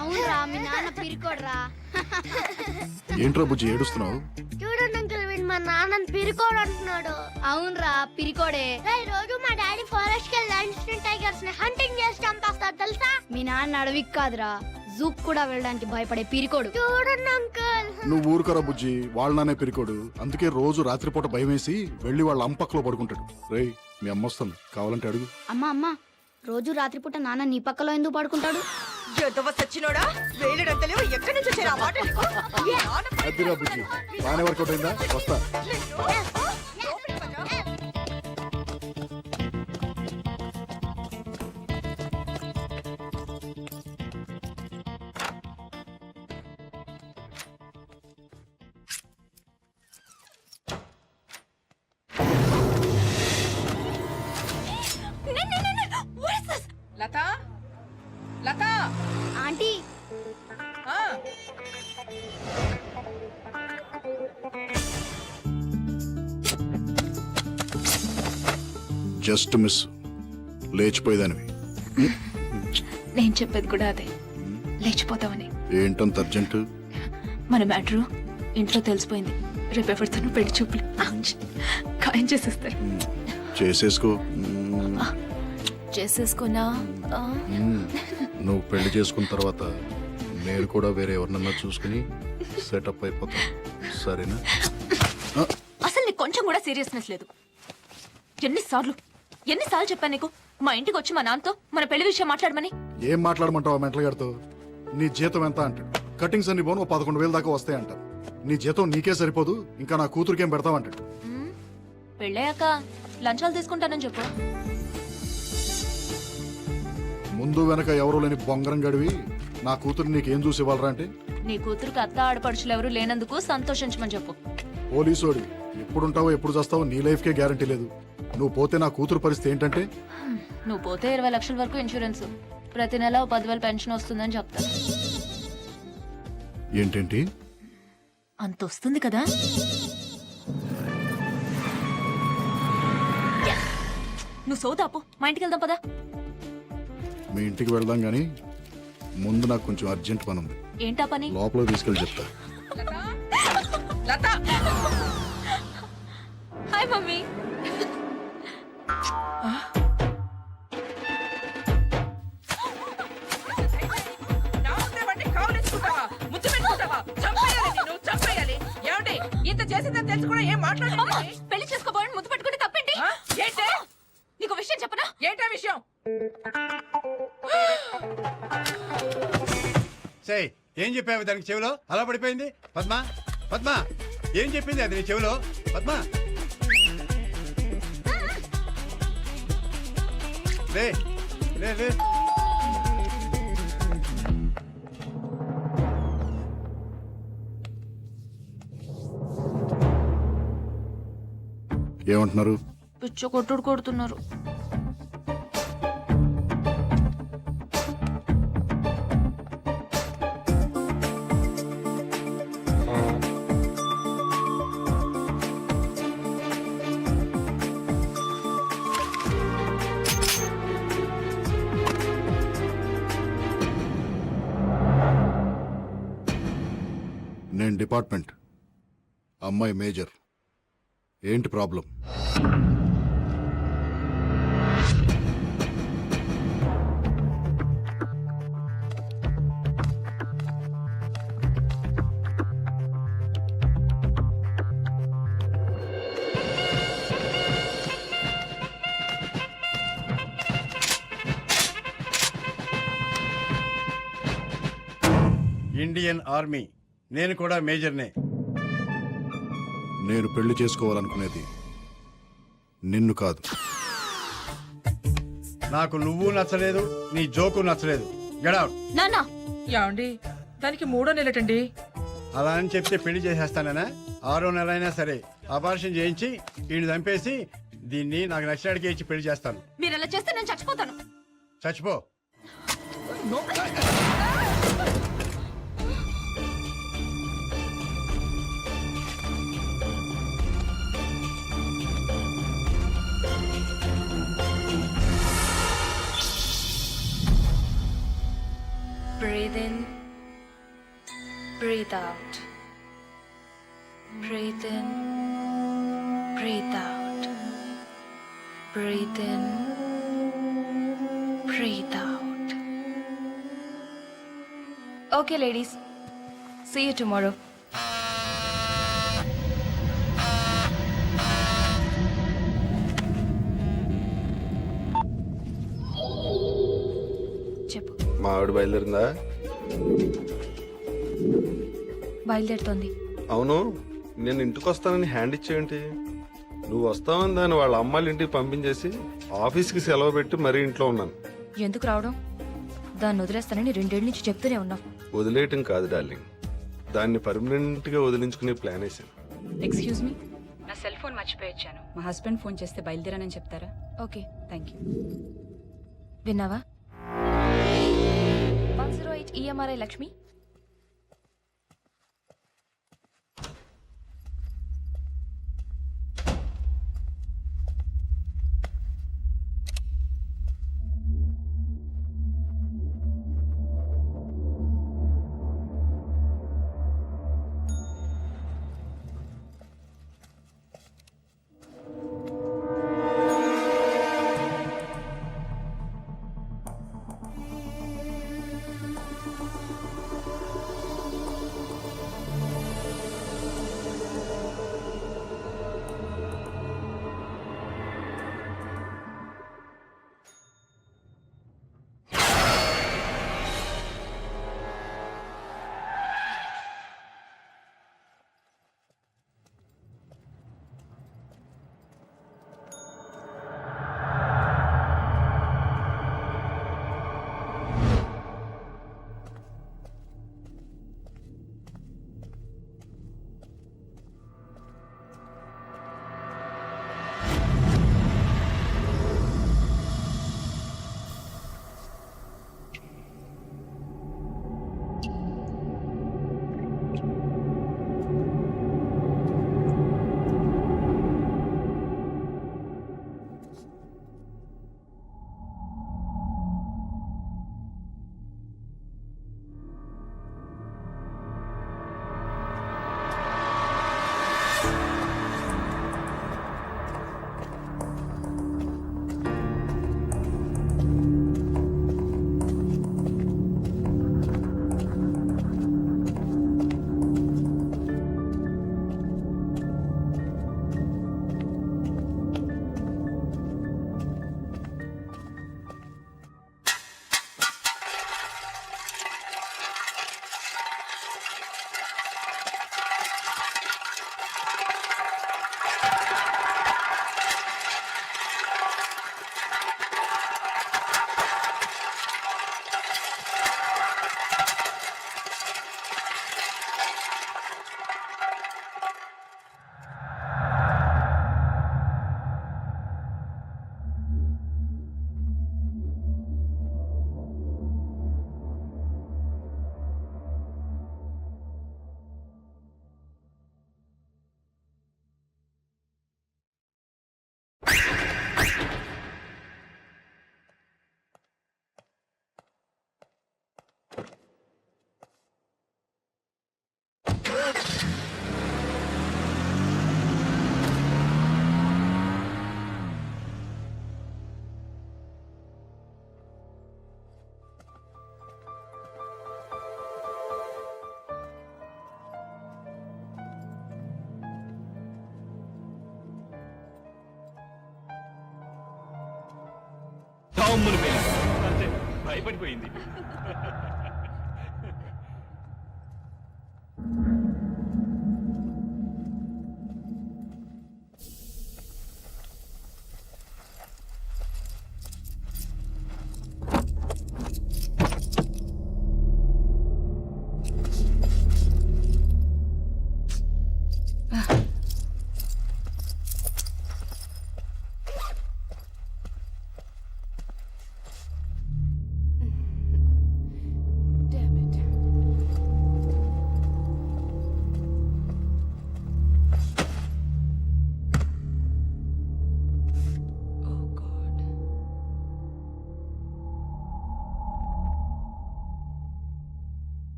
అవునరా మీ నాన్న పిరికోడ్రా. ఏంట్రా బుజ్జి ఏడుస్తున్నావు? చూడండి అంకుల్ వీడు మా నాన్నని పిరుకోడు అంటున్నాడు. అవునరా పిరికోడే. రోజు మా డాడీ ఫారెస్ట్ కి వెళ్ళి టైగర్స్ ని హంటింగ్ చేసి చంపేస్తాడు తెలుసా. మీ నాన్న అడవికి కాదురా జూక్ కూడా వెళ్ళడానికి భయపడే పిరికోడు. చూడండి అంకుల్. నువ్వు ఊరుకరా బుజ్జి, వాళ్ళనే పిరికోడు. అందుకే రోజు రాత్రిపూట భయం వేసి వెళ్ళి వాళ్ళ అంపక్కలో పడుకుంటాడు. రేయ్ మీ అమ్మ వస్తుంది, కావాలంటే అడుగు. అమ్మా రోజు రాత్రిపూట నాన్న నీ పక్కలో ఎందుకు పడుకుంటాడు? సచ్చినోడా వేలడంతలేవు ఎక్కడి నుంచి వచ్చారు ఆ మాట నీకు? అదిరా బుజ్జి, బాగానే వర్కౌట్ అయిందా? వస్తా. Latha Latha aunty just miss, లేచిపోయేదానివి. నేను చెప్పేది కూడా అదే, లేచిపోతామని. ఏంటంత అర్జెంట్? మన మ్యాటరు ఇంట్లో తెలిసిపోయింది. రేపు ఎవరితోనూ పెళ్లి చూపులు ఖాయం చేసేస్తారు. చేసేసుకో. చేసేసుకున్నా నువ్వు పెళ్లి చేసుకున్న తర్వాత నేను కూడా వేరే ఎవరినన్నా చూసుకుని సెటప్ అయిపోతా. సరేనా? అసలు నీకు కొంచెం కూడా సీరియస్నెస్ లేదు. ఎన్నిసార్లు చెప్పాను నీకు మా ఇంటికి వచ్చి మా నాన్నతో మన పెళ్లి విషయం మాట్లాడమని? ఏం మాట్లాడమంటావు మెంటల్ గారితో? నీ జీతం ఎంత అంటాడు. కటింగ్స్ అన్ని పోను 11,000 దాకా వస్తాయి అంటారు. నీ జీతం నీకే సరిపోదు, ఇంకా నా కూతురికేం పెడతావంటాడు. పెళ్ళయ్యాక లంచాలు తీసుకుంటానని చెప్పు. ముందు వెనక ఎవరూ లేని బొంగరం గడివి నా కూతురు నీకేం చూసి ఇవ్వాలరా అంటే? నీ కూతురుకి అత్త ఆడపడుచులు ఎవరు లేనందుకు సంతోషించమని చెప్పు. పోలీసోడి ఎప్పుడుంటావో ఎప్పుడు చేస్తావో నీ లైఫ్కే గ్యారంటీ లేదు. నువ్వు పోతే నా కూతురు పరిస్థితి ఏంటంటే? నువ్వు పోతే 20 లక్షల వరకు ఇన్సూరెన్స్, ప్రతి నెల 10,000 పెన్షన్ వస్తుందని చెప్తా. ఏంటేంటి అంత వస్తుంది కదా? నువ్వు సోదాపు, మా ఇంటికి వెళ్దాం పదా. మీ ఇంటికి వెళ్దాం గానీ ముందు నాకు కొంచెం అర్జెంట్ పని ఉంది. ఏంటా పని? లోపల తీసుకెళ్ళి చెప్తా. Lata hi mummy. ముద్దు పెట్టుకుంటావా? చంపేయాలి నిన్ను, చంపేయాలి. ఏమండి ఇంత చేసిందని తెలిసి కూడా ఏం మాట్లాడండి? పెళ్లి చేసుకోబోయని ముద్దు పెట్టుకుని తప్పేంటి? ఏంటే? నీకు విషయం చెప్పనా? ఏంటా విషయం? ఏం చెప్పావు దానికి చెవిలో? అలా పడిపోయింది. పద్మా పద్మా ఏం చెప్పింది అది నీ చెవిలో? పద్మా లే లే లే. ఏమంటున్నారు? పిచ్చ కొట్టుడు కొడుతున్నారు. నేను డిపార్ట్మెంట్, అమ్మాయి మేజర్. ఏంటి ప్రాబ్లం? ఇండియన్ ఆర్మీ, నేను కూడా మేజర్నే. నేను పెళ్లి చేసుకోవాలనుకునేది నిన్ను కాదు. నాకు నువ్వు నచ్చలేదు, నీ జోకు నచ్చలేదు. Get out. నాన్న ఏమండి దానికి 3వ నెలటండి. అలా అని చెప్తే పెళ్లి చేసేస్తానా? 6వ నెల అయినా సరే అబార్షన్ చేయించి ఈయన చంపేసి దీన్ని నాకు నచ్చినడికి ఇచ్చి పెళ్లి చేస్తాను. మీరు అలా చేస్తే నేను చచ్చిపోతాను. చచ్చిపో. Breathe in, breathe out. Breathe in, breathe out. Breathe in, breathe out. Okay, ladies. See you tomorrow. చెప్పు. మా ఆవిడ బయలుదేరిందా? బయలుదేరుతోంది. అవును, నేను ఇంటికి వస్తానని హ్యాండ్ ఇచ్చేయంటి. నువ్వు వస్తావని దాన్ని వాళ్ళ అమ్మాళ్ళ ఇంటికి పంపించేసి ఆఫీస్కి సెలవు పెట్టి మరీ ఇంట్లో ఉన్నాను. ఎందుకు రావడం? దాన్ని వదిలేస్తానని 2 ఏళ్ళ నుంచి చెప్తూనే ఉన్నావు. వదిలేయటం కాదు డార్లింగ్, దాన్ని పర్మనెంట్గా వదిలించుకునే ప్లాన్ వేసాను. ఎక్స్క్యూజ్ మీ, నా సెల్ ఫోన్ మర్చిపోయొచ్చాను. మా హస్బెండ్ ఫోన్ చేస్తే బయలుదేరానని చెప్తారా? Okay, thank you. విన్నావా? 108 EMRI లక్ష్మి. అంతే భయపడిపోయింది.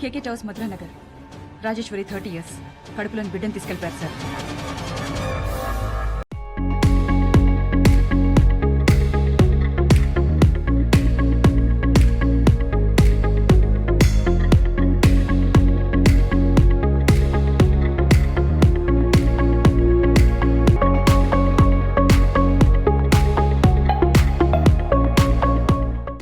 కేకే టవర్స్ మధురా నగర్ రాజేశ్వరి 30 years కడుపులోని బిడ్డను తీసుకెళ్ళిపోయారు సార్